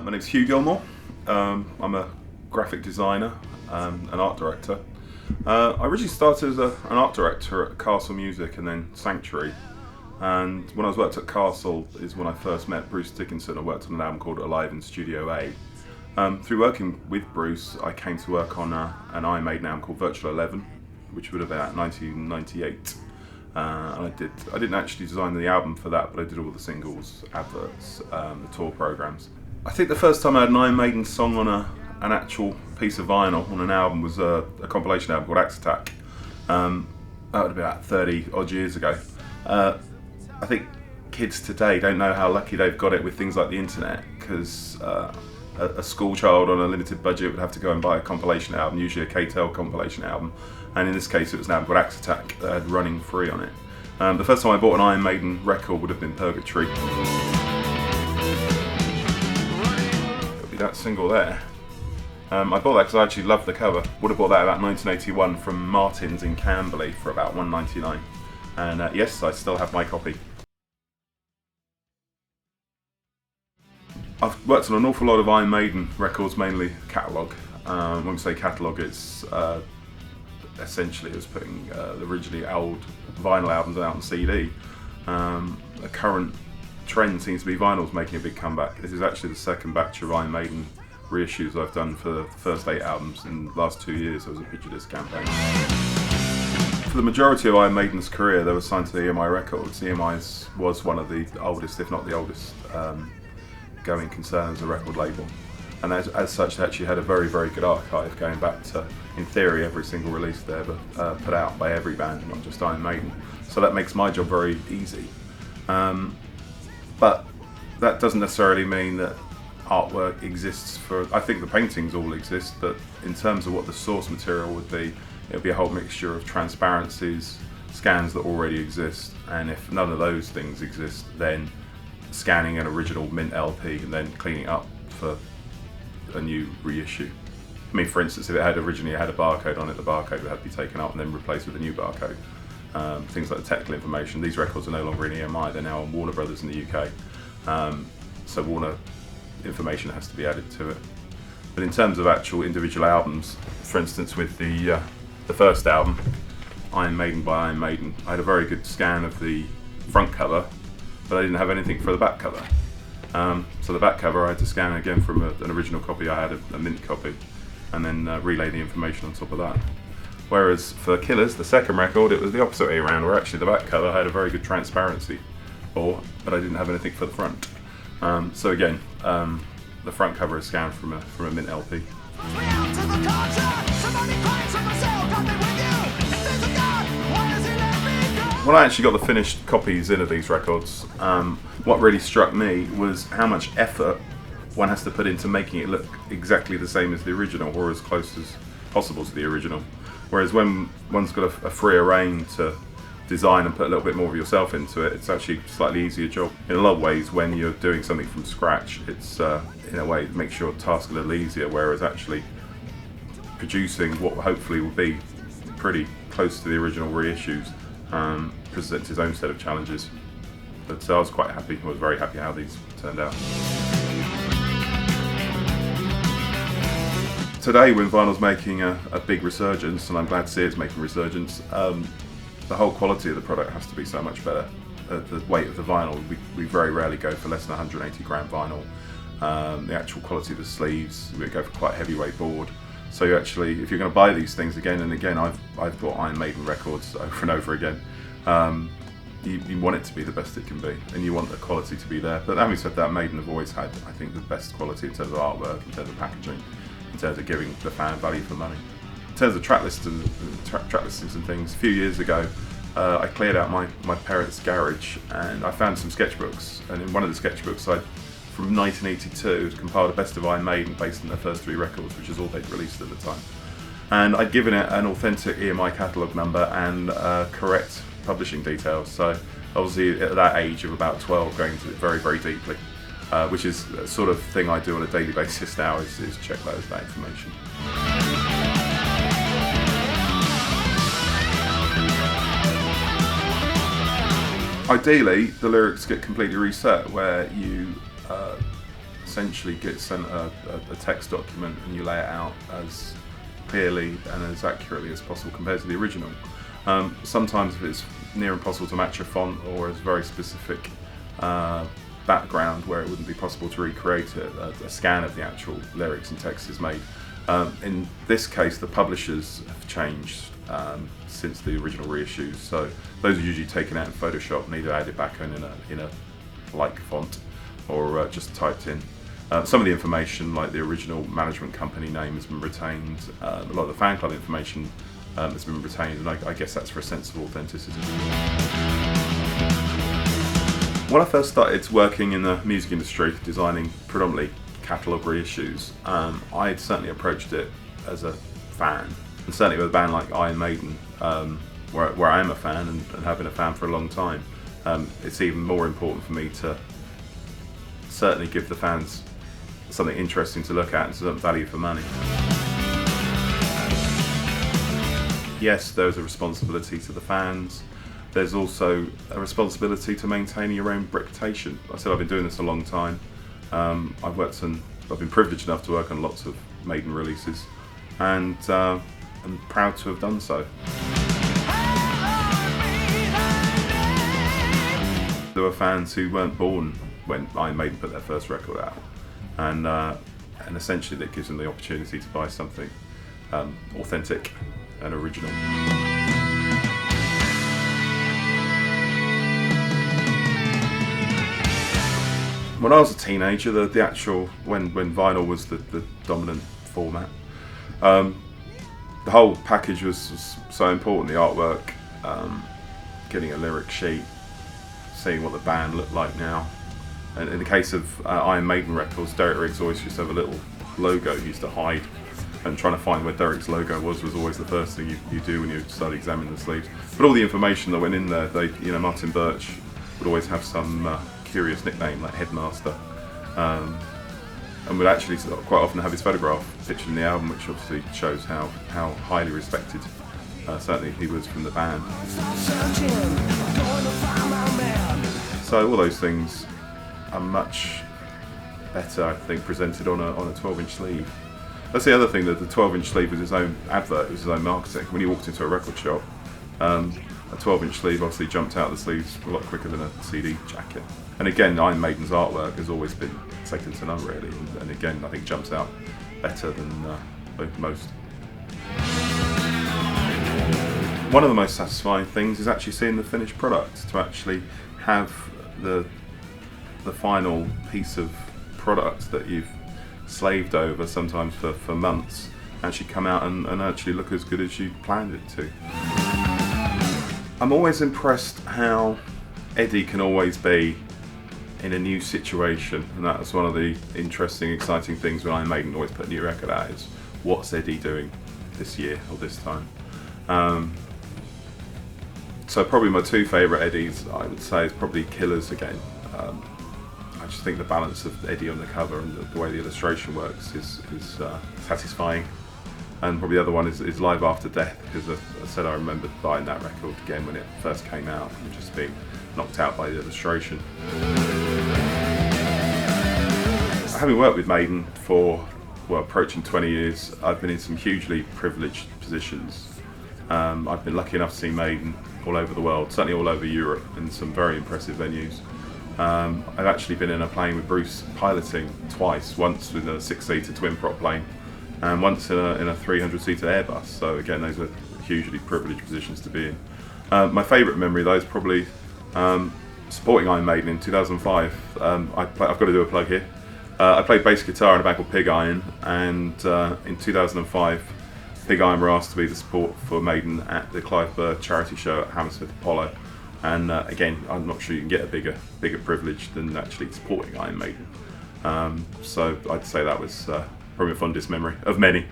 My name's Hugh Gilmour. I'm a graphic designer, an art director. I originally started as an art director at Castle Music and then Sanctuary. And when I was worked at Castle is when I first met Bruce Dickinson. I worked on an album called Alive in Studio A. Through working with Bruce, I came to work on an Iron Maiden album called Virtual 11, which would have been out in 1998. And I didn't actually design the album for that, but I did all the singles, adverts, the tour programs. I think the first time I had an Iron Maiden song on an actual piece of vinyl on an album was a compilation album called Axe Attack. That would have been about 30 odd years ago. I think kids today don't know how lucky they've got it with things like the internet, because a school child on a limited budget would have to go and buy a compilation album, usually a K-Tel compilation album, and in this case it was an album called Axe Attack that had Running Free on it. The first time I bought an Iron Maiden record would have been Purgatory. It'll be that single there. I bought that because I actually loved the cover. Would have bought that about 1981 from Martin's in Camberley for about $1.99. And yes, I still have my copy. I've worked on an awful lot of Iron Maiden records, mainly catalogue. When we say catalogue, it's essentially it was putting the originally old vinyl albums out on CD. The current trend seems to be vinyl's making a big comeback. This is actually the second batch of Iron Maiden reissues I've done for the first 8 albums. In the last 2 years there was a picture disc campaign. For the majority of Iron Maiden's career they were signed to the EMI Records. EMI was one of the oldest, if not the oldest, going concern as a record label, and as such they actually had a very, very good archive going back to, in theory, every single release they ever put out by every band, not just Iron Maiden. So that makes my job very easy, but that doesn't necessarily mean that artwork exists for, I think the paintings all exist, but in terms of what the source material would be, it would be a whole mixture of transparencies, scans that already exist, and if none of those things exist, then scanning an original mint LP and then cleaning it up for a new reissue. I mean, for instance, if it had originally had a barcode on it, the barcode would have to be taken out and then replaced with a new barcode. Things like the technical information. These records are no longer in EMI, they're now on Warner Brothers in the UK. So Warner information has to be added to it. But in terms of actual individual albums, for instance with the first album, Iron Maiden by Iron Maiden, I had a very good scan of the front cover, but I didn't have anything for the back cover. So the back cover I had to scan again from an original copy. I had a mint copy, and then relay the information on top of that. Whereas for Killers, the second record, it was the opposite way around, where actually the back cover had a very good transparency for, but I didn't have anything for the front. So again, the front cover is scanned from a mint LP. When I actually got the finished copies in of these records, what really struck me was how much effort one has to put into making it look exactly the same as the original, or as close as possible to the original. Whereas when one's got a freer reign to design and put a little bit more of yourself into it, it's actually a slightly easier job. In a lot of ways, when you're doing something from scratch, it's in a way it makes your task a little easier, whereas actually producing what hopefully will be pretty close to the original reissues presents his own set of challenges. But I was quite happy, I was very happy how these turned out. Today, when vinyl's making a big resurgence, and I'm glad to see it's making a resurgence, the whole quality of the product has to be so much better. The weight of the vinyl, we very rarely go for less than 180 gram vinyl. The actual quality of the sleeves, we go for quite heavyweight board. So you actually, if you're going to buy these things again and again, I've bought Iron Maiden records over and over again. You want it to be the best it can be, and you want the quality to be there. But having said that, Maiden have always had, I think, the best quality in terms of artwork, in terms of packaging, in terms of giving the fan value for money. In terms of track listings and things, a few years ago, I cleared out my parents' garage and I found some sketchbooks. And in one of the sketchbooks, from 1982, compiled a best of Iron Maiden based on their first 3 records, which is all they'd released at the time. And I'd given it an authentic EMI catalogue number and correct publishing details. So obviously at that age of about 12, going into it very, very deeply, which is a sort of thing I do on a daily basis now, is check that information. Ideally, the lyrics get completely reset, where you essentially get sent a text document and you lay it out as clearly and as accurately as possible compared to the original. Sometimes if it's near impossible to match a font or a very specific background where it wouldn't be possible to recreate it, a scan of the actual lyrics and text is made. In this case, the publishers have changed since the original reissues, so those are usually taken out in Photoshop and either added back in a like font or just typed in. Some of the information, like the original management company name, has been retained. A lot of the fan club information has been retained, and I guess that's for a sense of authenticity. When I first started working in the music industry, designing predominantly catalogue reissues, I had certainly approached it as a fan, and certainly with a band like Iron Maiden, where I am a fan and have been a fan for a long time, it's even more important for me to certainly give the fans something interesting to look at and some value for money. Yes, there's a responsibility to the fans. There's also a responsibility to maintaining your own reputation. I said I've been doing this a long time. I've been privileged enough to work on lots of Maiden releases, and I'm proud to have done so. There were fans who weren't born when Iron Maiden put their first record out, and essentially that gives them the opportunity to buy something authentic and original. When I was a teenager, the actual when vinyl was the dominant format, the whole package was so important. The artwork, getting a lyric sheet, seeing what the band looked like now. And in the case of Iron Maiden records, Derek Riggs always used to have a little logo he used to hide, and trying to find where Derek's logo was always the first thing you do when you start examining the sleeves. But all the information that went in there, Martin Birch would always have some curious nickname like Headmaster, and would actually quite often have his photograph pictured in the album, which obviously shows how highly respected certainly he was from the band. So all those things are much better, I think, presented on a 12-inch sleeve. That's the other thing, that the 12-inch sleeve was his own advert, it was his own marketing. When you walked into a record shop, a 12-inch sleeve obviously jumped out of the sleeves a lot quicker than a CD jacket. And again, Iron Maiden's artwork has always been second to none, really, and again, I think jumps out better than most. One of the most satisfying things is actually seeing the finished product, to actually have the final piece of product that you've slaved over, sometimes for months, actually come out and actually look as good as you planned it to. I'm always impressed how Eddie can always be in a new situation, and that's one of the interesting, exciting things when Iron Maiden always put a new record out, is what's Eddie doing this year or this time. So probably my two favourite Eddies, I would say, is probably Killers again. I just think the balance of Eddie on the cover and the way the illustration works is satisfying. And probably the other one is Live After Death, because I said I remember buying that record again when it first came out and just being knocked out by the illustration. Having worked with Maiden for approaching 20 years, I've been in some hugely privileged positions. I've been lucky enough to see Maiden all over the world, certainly all over Europe, in some very impressive venues. I've actually been in a plane with Bruce piloting twice, once with a 6-seater twin prop plane and once in a 300-seater Airbus. So again, those are hugely privileged positions to be in. My favourite memory though is probably supporting Iron Maiden in 2005. I've got to do a plug here. I played bass guitar in a band called Pig Iron, and in 2005 Pig Iron were asked to be the support for Maiden at the Clive Burr charity show at Hammersmith Apollo. And again, I'm not sure you can get a bigger privilege than actually supporting Iron Maiden. So I'd say that was probably my fondest memory of many.